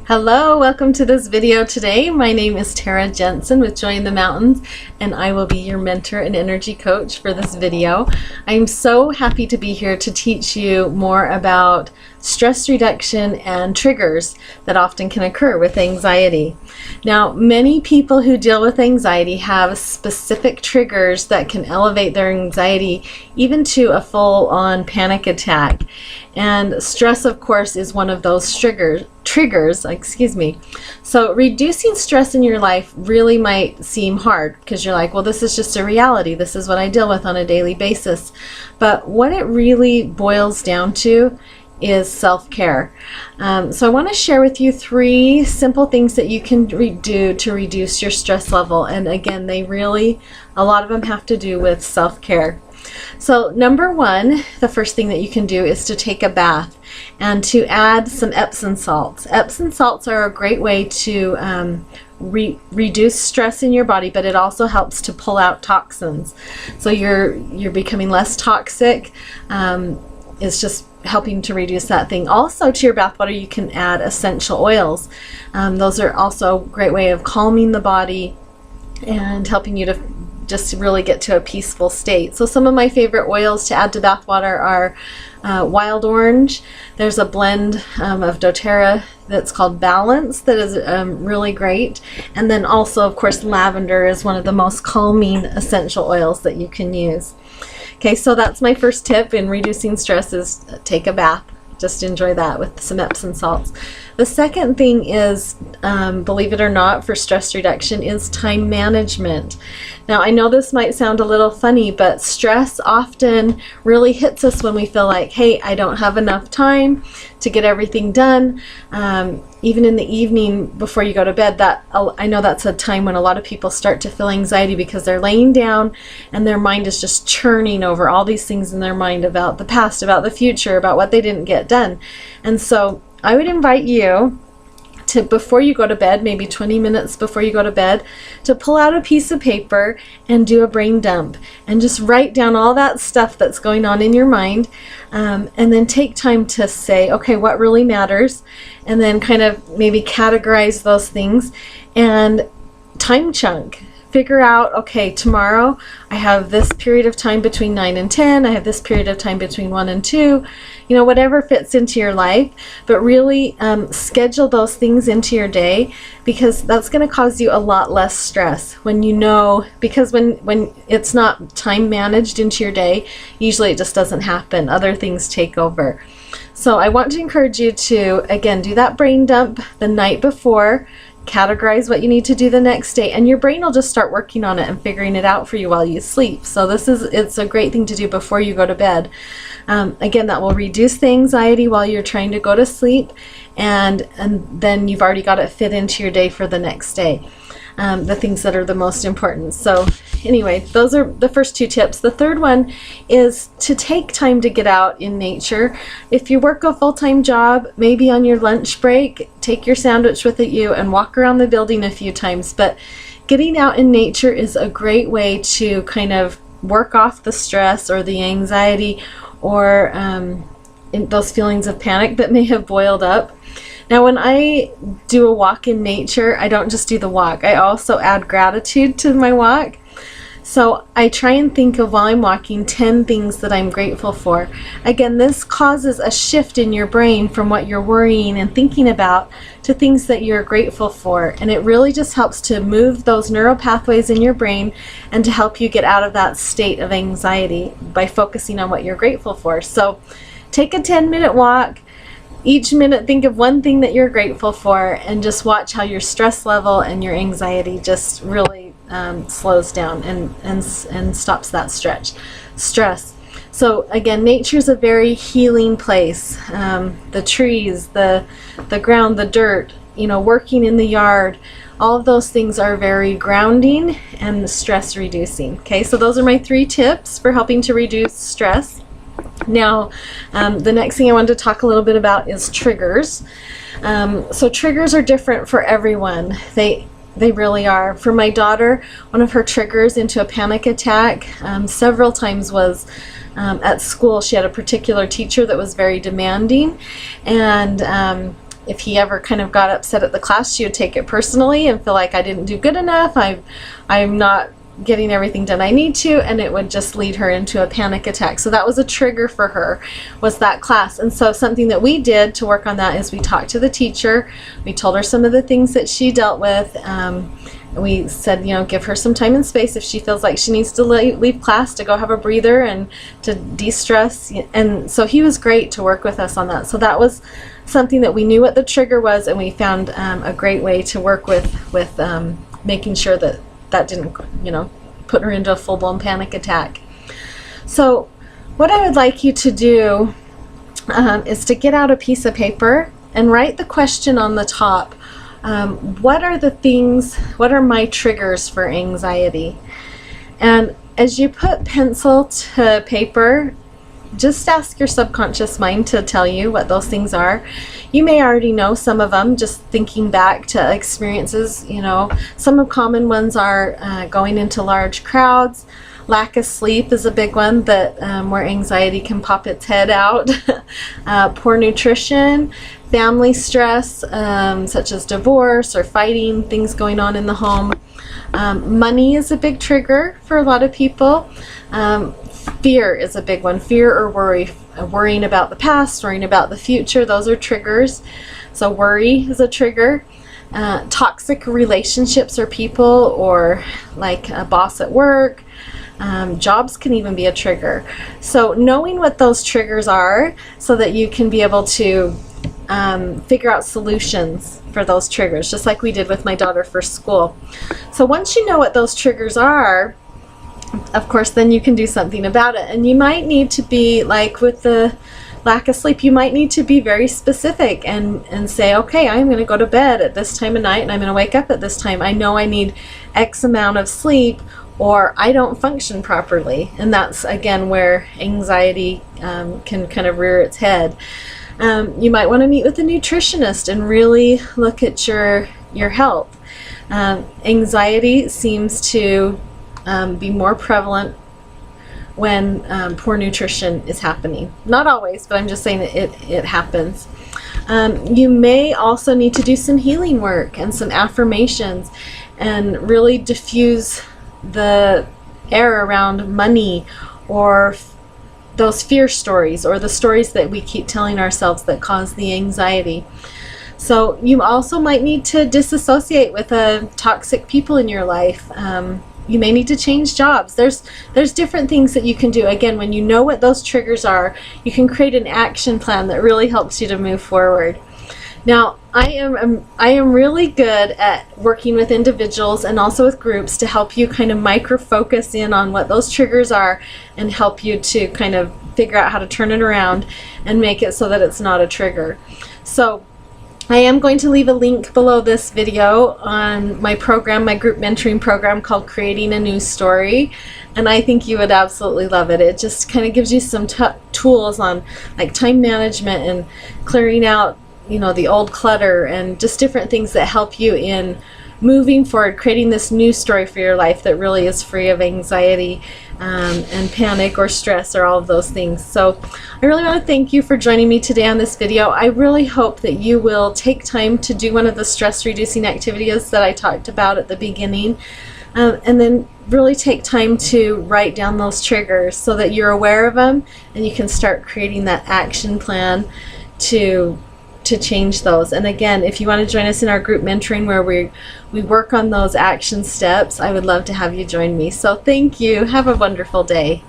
Hello, welcome to this video today. My name is Tara Jensen with Joy in the Mountains, and I will be your mentor and energy coach for this video. I'm so happy to be here to teach you more about stress reduction and triggers that often can occur with anxiety. Now, many people who deal with anxiety have specific triggers that can elevate their anxiety even to a full-on panic attack. And stress, of course, is one of those triggers. So reducing stress in your life really might seem hard because you're like, well, this is just a reality. This is what I deal with on a daily basis. But what it really boils down to is self-care. So I want to share with you 3 simple things that you can do to reduce your stress level. And again, a lot of them have to do with self-care. So number 1, the first thing that you can do is to take a bath and to add some Epsom salts. Epsom salts are a great way to reduce stress in your body, but it also helps to pull out toxins. So you're becoming less toxic. It's just helping to reduce that thing. Also, to your bath water, you can add essential oils. Those are also a great way of calming the body and helping you to just really get to a peaceful state. So some of my favorite oils to add to bath water are wild orange. There's a blend of doTERRA that's called Balance that is really great. And then also, of course, lavender is one of the most calming essential oils that you can use. Okay, so that's my first tip in reducing stress is take a bath. Just enjoy that with some Epsom salts. The second thing is, believe it or not, for stress reduction is time management. Now, I know this might sound a little funny, but stress often really hits us when we feel like, hey, I don't have enough time to get everything done. Even in the evening before you go to bed, I know that's a time when a lot of people start to feel anxiety because they're laying down and their mind is just churning over all these things in their mind about the past, about the future, about what they didn't get done. And so I would invite you to, before you go to bed, maybe 20 minutes before you go to bed, to pull out a piece of paper and do a brain dump and just write down all that stuff that's going on in your mind, and then take time to say, okay, what really matters, and then kind of maybe categorize those things and time chunk. Figure out, okay, tomorrow I have this period of time between 9 and 10, I have this period of time between 1 and 2, whatever fits into your life, but really schedule those things into your day, because that's going to cause you a lot less stress when because when it's not time managed into your day, usually it just doesn't happen. Other things take over. So I want to encourage you to, again, do that brain dump the night before. Categorize what you need to do the next day, and your brain will just start working on it and figuring it out for you while you sleep. So it's a great thing to do before you go to bed. Again, that will reduce the anxiety while you're trying to go to sleep, and then you've already got it fit into your day for the next day. The things that are the most important. So anyway, those are the first 2 tips. The third one is to take time to get out in nature. If you work a full-time job, maybe on your lunch break, take your sandwich with you and walk around the building a few times. But getting out in nature is a great way to kind of work off the stress or the anxiety or those feelings of panic that may have boiled up. Now, when I do a walk in nature, I don't just do the walk. I also add gratitude to my walk. So I try and think of, while I'm walking, 10 things that I'm grateful for. Again, this causes a shift in your brain from what you're worrying and thinking about to things that you're grateful for. And it really just helps to move those neural pathways in your brain and to help you get out of that state of anxiety by focusing on what you're grateful for. So take a 10-minute walk. Each minute, think of one thing that you're grateful for, and just watch how your stress level and your anxiety just really slows down and stops that stress. So again, nature's a very healing place. The trees, the ground, the dirt, working in the yard, all of those things are very grounding and stress reducing. Okay, so those are my 3 tips for helping to reduce stress. Now, the next thing I wanted to talk a little bit about is triggers. So triggers are different for everyone. They really are. For my daughter, one of her triggers into a panic attack several times was at school. She had a particular teacher that was very demanding, and if he ever kind of got upset at the class, she would take it personally and feel like I didn't do good enough. I'm not getting everything done I need to, and it would just lead her into a panic attack. So that was a trigger for her, was that class. And so something that we did to work on that is we talked to the teacher. We told her some of the things that she dealt with. We said, you know, give her some time and space if she feels like she needs to leave class to go have a breather and to de-stress. And so he was great to work with us on that. So that was something that we knew what the trigger was, and we found a great way to work with making sure that that didn't, you know, put her into a full-blown panic attack. So what I would like you to do is to get out a piece of paper and write the question on the top. What are my triggers for anxiety? And as you put pencil to paper, just ask your subconscious mind to tell you what those things are. You may already know some of them, just thinking back to experiences. You know, some of the common ones are going into large crowds. Lack of sleep is a big one that where anxiety can pop its head out. Poor nutrition, family stress, such as divorce or fighting, things going on in the home. Money is a big trigger for a lot of people. Fear is a big one. Fear or worry, worrying about the past, worrying about the future, those are triggers. So worry is a trigger. Toxic relationships or people, or like a boss at work. Jobs can even be a trigger. So knowing what those triggers are so that you can be able to figure out solutions for those triggers, just like we did with my daughter for school. So once you know what those triggers are, of course, then you can do something about it. And you might need to be, like with the lack of sleep, you might need to be very specific and say, okay, I'm going to go to bed at this time of night and I'm going to wake up at this time. I know I need X amount of sleep, or I don't function properly. And that's, again, where anxiety can kind of rear its head. You might want to meet with a nutritionist and really look at your health. Anxiety seems to be more prevalent when poor nutrition is happening. Not always, but I'm just saying it happens. You may also need to do some healing work and some affirmations and really diffuse the air around money or those fear stories, or the stories that we keep telling ourselves that cause the anxiety. So you also might need to disassociate with toxic people in your life. You may need to change jobs. There's different things that you can do. Again, when you know what those triggers are, you can create an action plan that really helps you to move forward. Now, I am really good at working with individuals and also with groups to help you kind of micro focus in on what those triggers are and help you to kind of figure out how to turn it around and make it so that it's not a trigger. So I am going to leave a link below this video on my program, my group mentoring program called Creating a New Story, and I think you would absolutely love it. It just kind of gives you some tools on like time management and clearing out, you know, the old clutter and just different things that help you in moving forward, creating this new story for your life that really is free of anxiety and panic or stress or all of those things. So I really want to thank you for joining me today on this video. I really hope that you will take time to do one of the stress reducing activities that I talked about at the beginning, and then really take time to write down those triggers so that you're aware of them and you can start creating that action plan to change those. And again, if you want to join us in our group mentoring where we work on those action steps, I would love to have you join me. So thank you. Have a wonderful day.